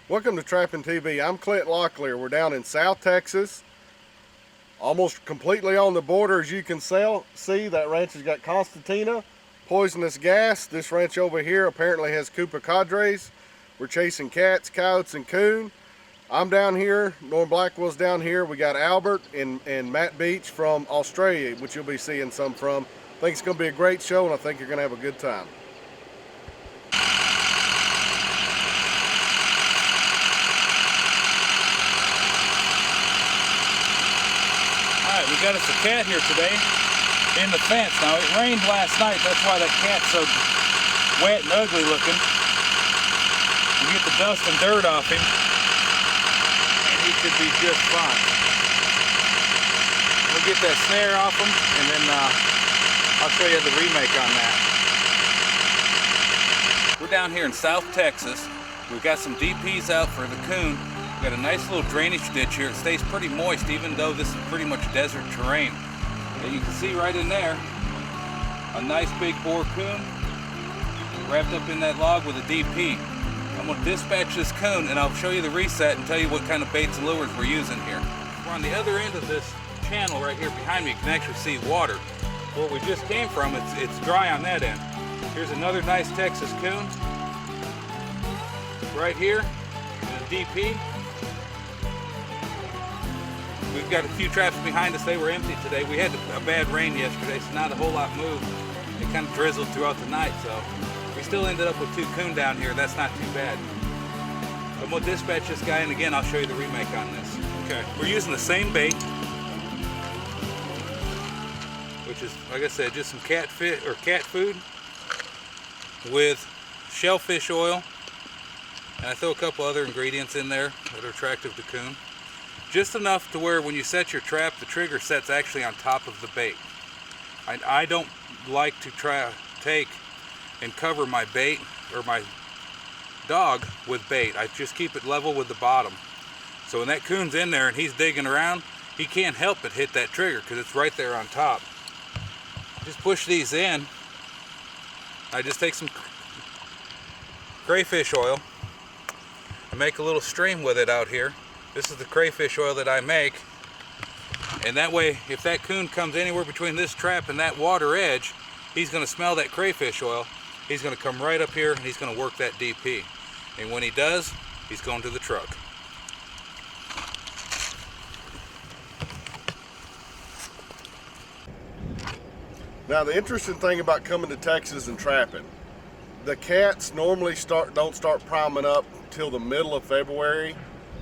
Welcome to Trapping TV. I'm Clint. We're down in South Texas, almost completely on the border. As you can see, that ranch has got concertina, poisonous gas. This ranch over here apparently has Koopa cadres. We're chasing cats, coyotes, and coon. I'm down here. Norm Blackwell's down here. We got Albert and Matt Beach from Australia, which you'll be seeing some from. I think it's going to be a great show, and I think you're going to have a good time. We got us a cat here today in the fence. Now it rained last night, that's why that cat's so wet and ugly looking. We get the dust and dirt off him and he should be just fine. We'll get that snare off him and then I'll show you the remake on that. We're down here in South Texas. We've got some DPs out for the coon. We've got a nice little drainage ditch here. It stays pretty moist even though this is pretty much desert terrain. And you can see right in there a nice big boar coon wrapped up in that log with a DP. I'm going to dispatch this coon and I'll show you the reset and tell you what kind of baits and lures we're using here. We're on the other end of this channel right here behind me. You can actually see water. Where we just came from, it's dry on that end. Here's another nice Texas coon right here in a DP. We've got a few traps behind us. They were empty today. We had a bad rain yesterday, so not a whole lot moved. It kind of drizzled throughout the night, so we still ended up with 2 coon down here. That's not too bad. I'm gonna dispatch this guy, and again, I'll show you the remake on this. Okay, we're using the same bait, which is, like I said, just some cat food with shellfish oil, and I throw a couple other ingredients in there that are attractive to coon. Just enough to where when you set your trap, the trigger sets actually on top of the bait. I don't like to take and cover my bait or my dog with bait. I just keep it level with the bottom. So when that coon's in there and he's digging around, he can't help but hit that trigger because it's right there on top. Just push these in. I just take some crayfish oil and make a little stream with it out here. This is the crayfish oil that I make, and that way if that coon comes anywhere between this trap and that water edge, he's going to smell that crayfish oil. He's going to come right up here and he's going to work that DP, and when he does, he's going to the truck. Now the interesting thing about coming to Texas and trapping, the cats normally don't start priming up till the middle of February.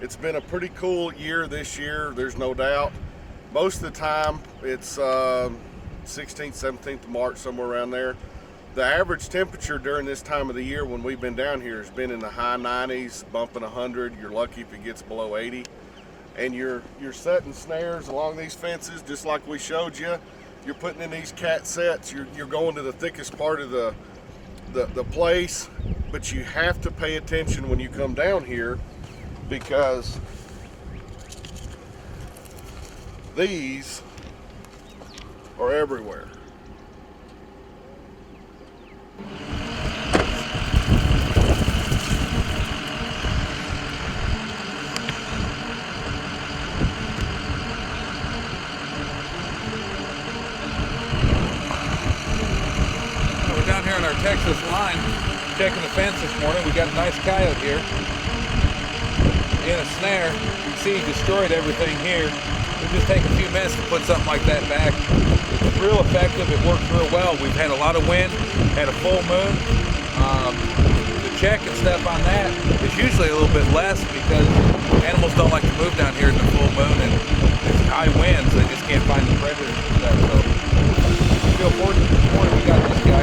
It's been a pretty cool year this year, there's no doubt. Most of the time it's 16th, 17th of March, somewhere around there. The average temperature during this time of the year when we've been down here has been in the high 90s, bumping 100. You're lucky if it gets below 80. And you're setting snares along these fences just like we showed you. You're putting in these cat sets. You're going to the thickest part of the place, but you have to pay attention when you come down here because these are everywhere. We're down here on our Texas line, checking the fence this morning. We got a nice coyote here in a snare. You can see he destroyed everything here. It'll just take a few minutes to put something like that back. It's real effective. It works real well. We've had a lot of wind, had a full moon. The check and stuff on that is usually a little bit less because animals don't like to move down here in the full moon and it's high winds. They just can't find the predators and stuff. So I feel fortunate this morning we got this guy.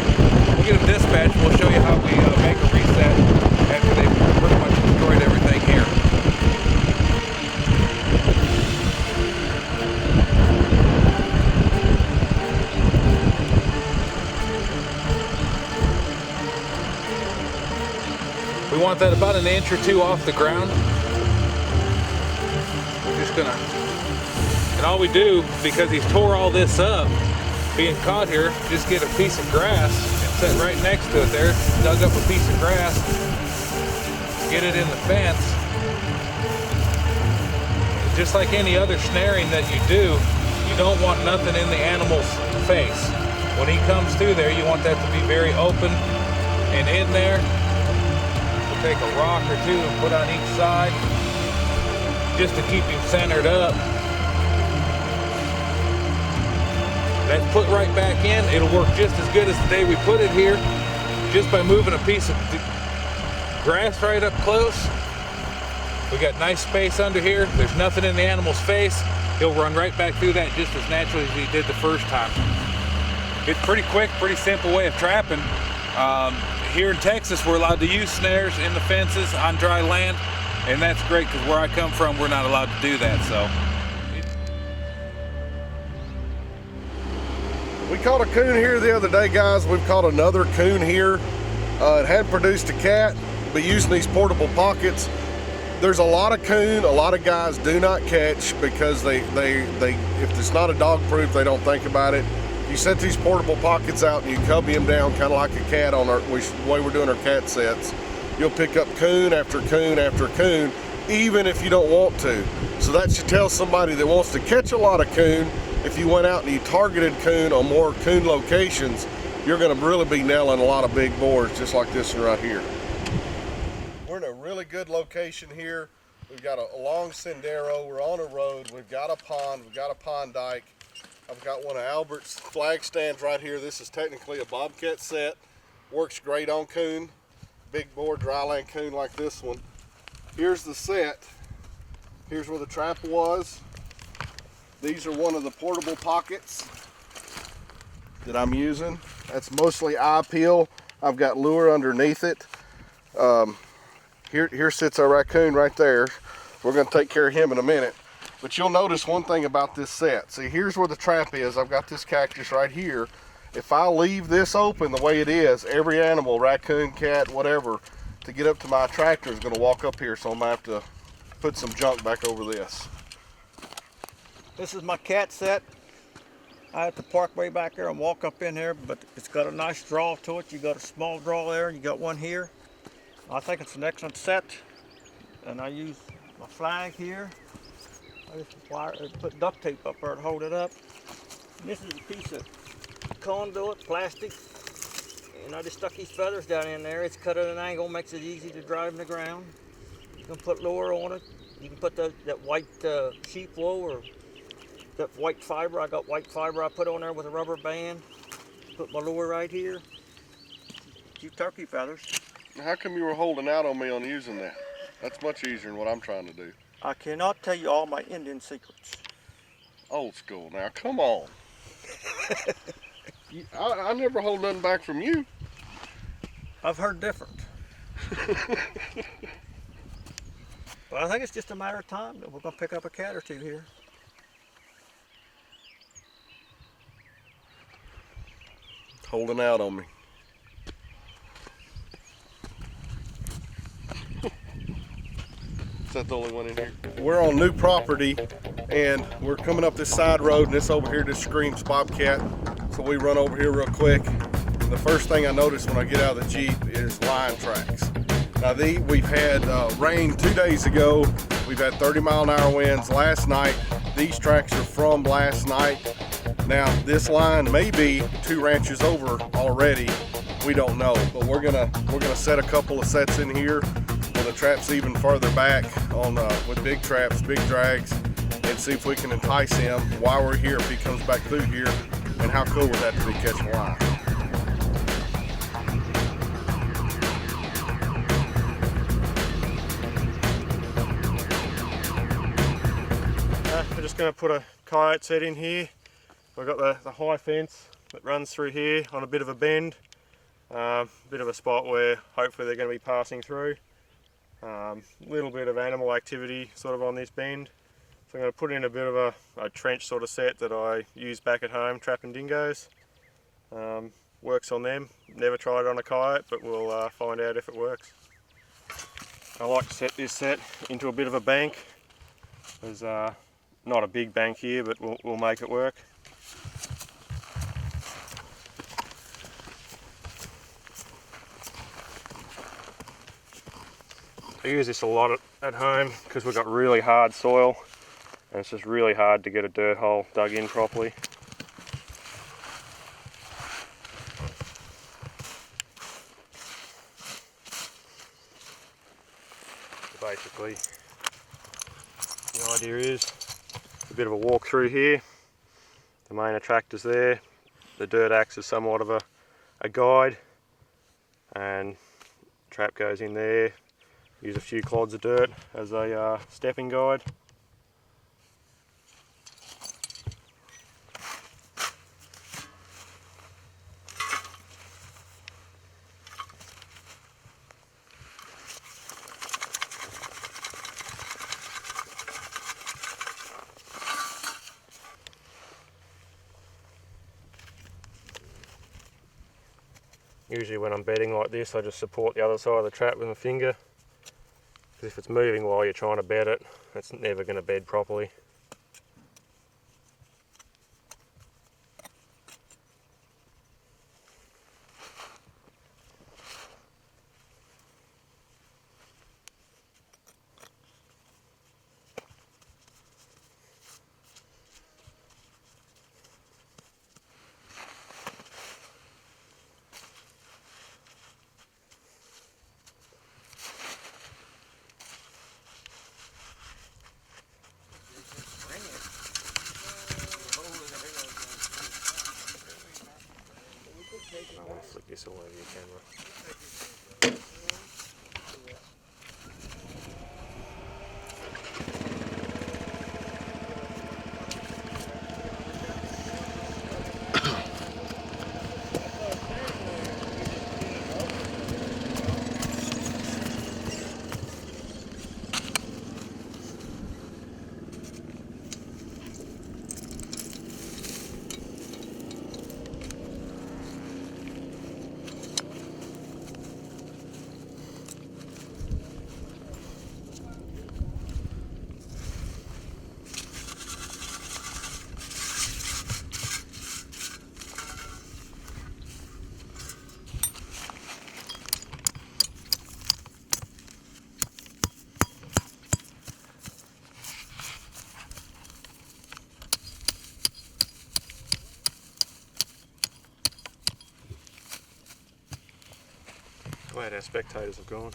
We'll get him dispatched. We'll show you how we make a reset after they've pretty much destroyed everything here. We want that about 1 inch or 2 off the ground. We're just gonna, and all we do, because he's tore all this up, being caught here, just get a piece of grass and set right next to it there. Dug up a piece of grass, get it in the fence. Just like any other snaring that you do, you don't want nothing in the animal's face. When he comes through there, you want that to be very open and in there. We'll take a rock or two and put on each side just to keep him centered up. That's put right back in. It'll work just as good as the day we put it here, just by moving a piece of grass right up close. We got nice space under here. There's nothing in the animal's face. He'll run right back through that just as naturally as he did the first time. It's pretty quick, pretty simple way of trapping. Here in Texas, we're allowed to use snares in the fences on dry land, and that's great because where I come from, we're not allowed to do that. So, we caught a coon here the other day, guys. We've caught another coon here. It hadn't produced a cat, but using these portable pockets, there's a lot of coon. A lot of guys do not catch because they if it's not a dog proof, they don't think about it. You set these portable pockets out and you cubby them down kind of like a cat on the way we're doing our cat sets. You'll pick up coon after coon after coon, even if you don't want to. So that should tell somebody that wants to catch a lot of coon, if you went out and you targeted coon on more coon locations, you're gonna really be nailing a lot of big boars just like this one right here. We're in a really good location here. We've got a long sendero, we're on a road, we've got a pond, we've got a pond dike. I've got one of Albert's flag stands right here. This is technically a bobcat set. Works great on coon, big boar, dryland coon like this one. Here's the set. Here's where the trap was. These are one of the portable pockets that I'm using. That's mostly eye peel. I've got lure underneath it. Here sits our raccoon right there. We're gonna take care of him in a minute. But you'll notice one thing about this set. See, here's where the trap is. I've got this cactus right here. If I leave this open the way it is, every animal, raccoon, cat, whatever, to get up to my tractor is gonna walk up here, so I'm gonna have to put some junk back over this. This is my cat set. I have to park way back there and walk up in here, but it's got a nice draw to it. You got a small draw there, and you got one here. I think it's an excellent set, and I use my flag here. I just put duct tape up there to hold it up. And this is a piece of conduit, plastic, and I just stuck these feathers down in there. It's cut at an angle, makes it easy to drive in the ground. You can put lure on it. You can put that white sheep wool or that white fiber. I got white fiber I put on there with a rubber band. Put my lure right here. Few turkey feathers. How come you were holding out on me on using that? That's much easier than what I'm trying to do. I cannot tell you all my Indian secrets. Old school now, come on. I never hold nothing back from you. I've heard different. But I think it's just a matter of time that we're going to pick up a cat or two here. Holding out on me. Is that the only one in here? We're on new property and we're coming up this side road, and this over here just screams bobcat. So we run over here real quick. And the first thing I notice when I get out of the Jeep is lion tracks. Now we've had rain 2 days ago. We've had 30-mile-an-hour winds last night. These tracks are from last night. Now this line may be 2 ranches over already. We don't know, but we're gonna set a couple of sets in here where the trap's even farther back on with big traps, big drags, and see if we can entice him while we're here if he comes back through here. And how cool would that be catching a lion? We're just going to put a coyote set in here. We've got the high fence that runs through here on a bit of a bend. Bit of a spot where hopefully they're going to be passing through. Little bit of animal activity sort of on this bend. So I'm going to put in a bit of a trench sort of set that I use back at home trapping dingoes. Works on them. Never tried it on a coyote, but we'll find out if it works. I like to set this set into a bit of a bank. There's not a big bank here, but we'll make it work. I use this a lot at home because we've got really hard soil and it's just really hard to get a dirt hole dug in properly. So basically, the idea is a bit of a walk through here. The main attractor's there. The dirt acts as somewhat of a guide, and trap goes in there. Use a few clods of dirt as a stepping guide. Usually when I'm bedding like this, I just support the other side of the trap with my finger, because if it's moving while you're trying to bed it, it's never going to bed properly. I want to flick this all over your camera. Glad our spectators have gone.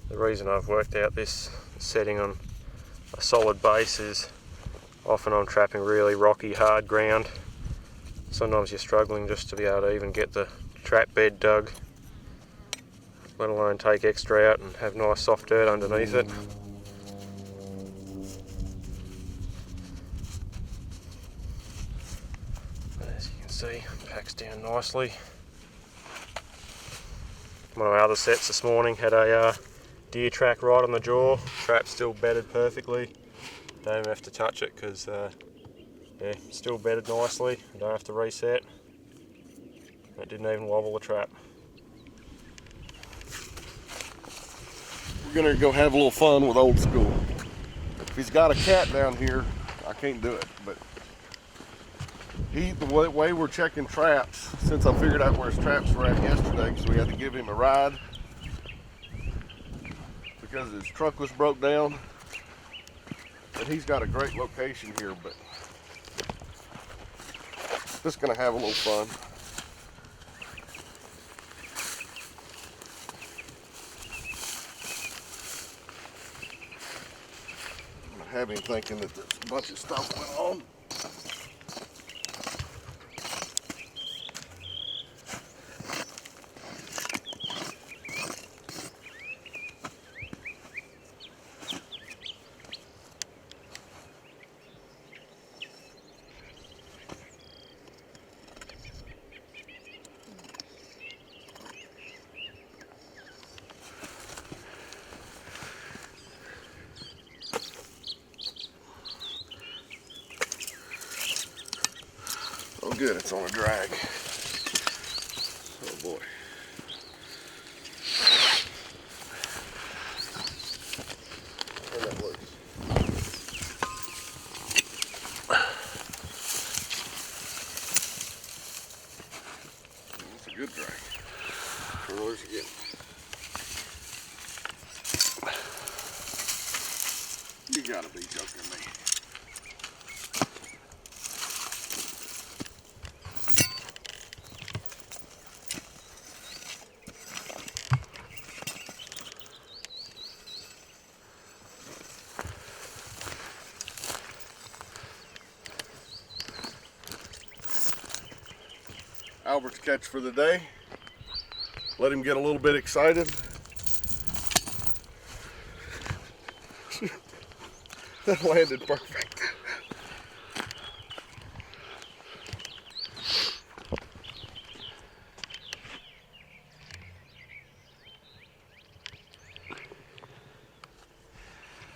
The reason I've worked out this setting on a solid base is often I'm trapping really rocky, hard ground. Sometimes you're struggling just to be able to even get the trap bed dug, let alone take extra out and have nice soft dirt underneath it. As you can see, packs down nicely. One of our other sets this morning had a deer track right on the jaw. Trap still bedded perfectly. Don't even have to touch it because yeah, still bedded nicely. Don't have to reset. It didn't even wobble the trap. We're gonna go have a little fun with old school. If he's got a cat down here, I can't do it, but the way we're checking traps, since I figured out where his traps were at yesterday, because we had to give him a ride because his truck was broke down. But he's got a great location here, but just gonna have a little fun. I'm gonna have him thinking that there's a bunch of stuff going on. good. It's on a drag. Oh boy. Turn that loose. That's a good drag. Turn it loose again. You gotta be joking me. Albert's catch for the day. Let him get a little bit excited. That landed perfect.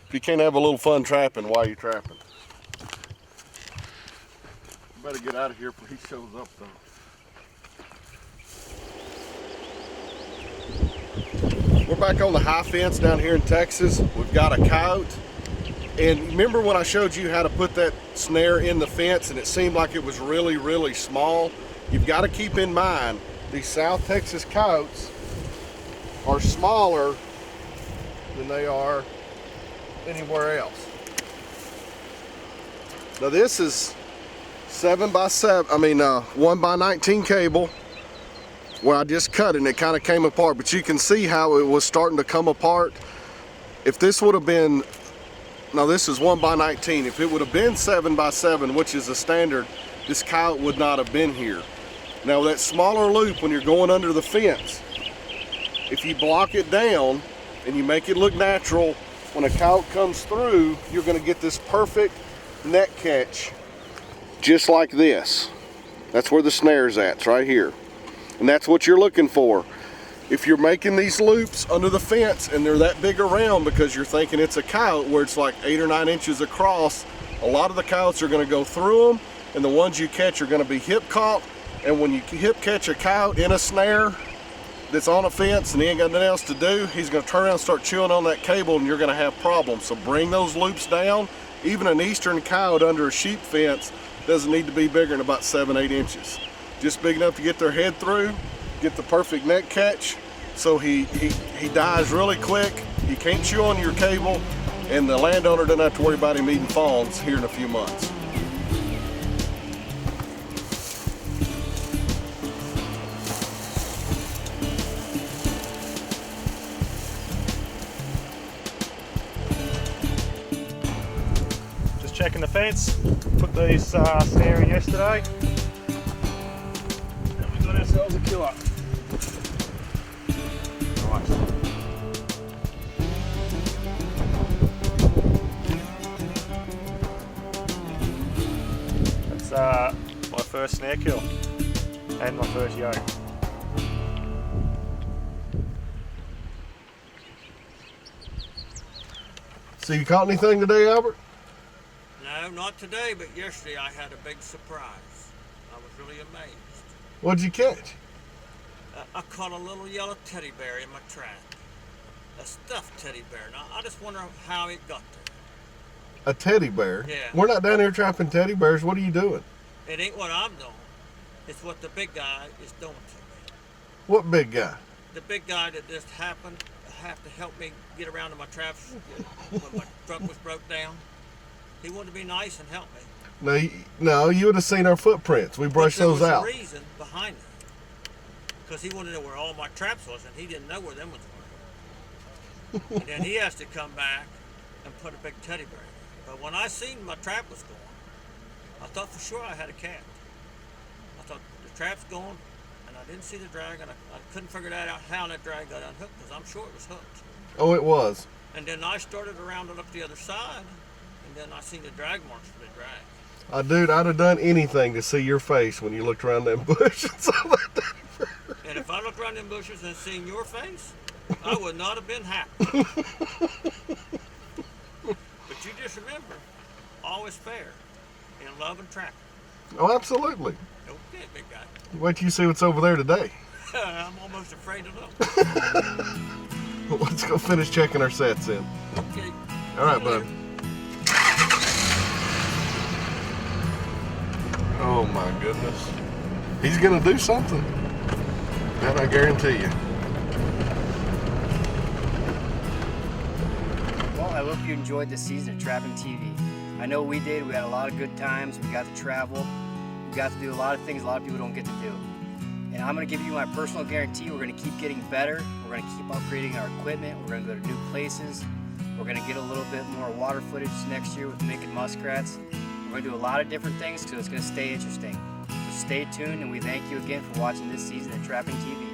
If you can't have a little fun trapping, why are you trapping? You better get out of here before he shows up though. We're back on the high fence down here in Texas. We've got a coyote. And remember when I showed you how to put that snare in the fence and it seemed like it was really, really small? You've got to keep in mind these South Texas coyotes are smaller than they are anywhere else. Now this is 1 by 19 cable where I just cut it and it kind of came apart, but you can see how it was starting to come apart. If this would have been, now this is 1 by 19, if it would have been 7 by 7, which is the standard, this coyote would not have been here. Now that smaller loop when you're going under the fence, if you block it down and you make it look natural, when a coyote comes through, you're going to get this perfect net catch just like this. That's where the snare's at, it's right here. And that's what you're looking for. If you're making these loops under the fence and they're that big around because you're thinking it's a coyote where it's like 8 or 9 inches across, a lot of the coyotes are going to go through them, and the ones you catch are going to be hip caught. And when you hip catch a coyote in a snare that's on a fence and he ain't got nothing else to do, he's going to turn around and start chewing on that cable and you're going to have problems. So bring those loops down. Even an eastern coyote under a sheep fence doesn't need to be bigger than about 7-8 inches. Just big enough to get their head through, get the perfect net catch, so he dies really quick, he can't chew on your cable, and the landowner doesn't have to worry about him eating fawns here in a few months. Just checking the fence, put these snare in yesterday. And we got ourselves a killer. Nice. That's my first snare kill and my first yoke. So you caught anything today, Albert? No, not today, but yesterday I had a big surprise. I was really amazed. What'd you catch? I caught a little yellow teddy bear in my trap. A stuffed teddy bear. Now, I just wonder how it got there. A teddy bear? Yeah. We're not down here trapping teddy bears. What are you doing? It ain't what I'm doing. It's what the big guy is doing to me. What big guy? The big guy that just happened to have to help me get around to my traps when my truck was broke down. He wanted to be nice and help me. No, you would have seen our footprints. We brushed those out. There was a reason behind that. Because he wanted to know where all my traps was, and he didn't know where them ones were. And then he has to come back and put a big teddy bear in. But when I seen my trap was gone, I thought for sure I had a cat. I thought the trap's gone, and I didn't see the drag, and I couldn't figure that out how that drag got unhooked, because I'm sure it was hooked. Oh, it was. And then I started around and up the other side, and then I seen the drag marks for the drag. Dude, I'd have done anything to see your face when you looked around that bush and saw that. And if I looked around them bushes and seen your face, I would not have been happy. But you just remember, all is fair in love and trapping. Oh, absolutely. Okay, big guy. Wait till you see what's over there today. I'm almost afraid to look. Let's go finish checking our sets in. Okay. All right, bud. Oh my goodness. He's gonna do something. That I guarantee you. Well, I hope you enjoyed this season of Trapping TV. I know we did. We had a lot of good times. We got to travel. We got to do a lot of things a lot of people don't get to do. And I'm going to give you my personal guarantee we're going to keep getting better. We're going to keep upgrading our equipment. We're going to go to new places. We're going to get a little bit more water footage next year with making muskrats. We're going to do a lot of different things, so it's going to stay interesting. So stay tuned, and we thank you again for watching this season of Trapping TV.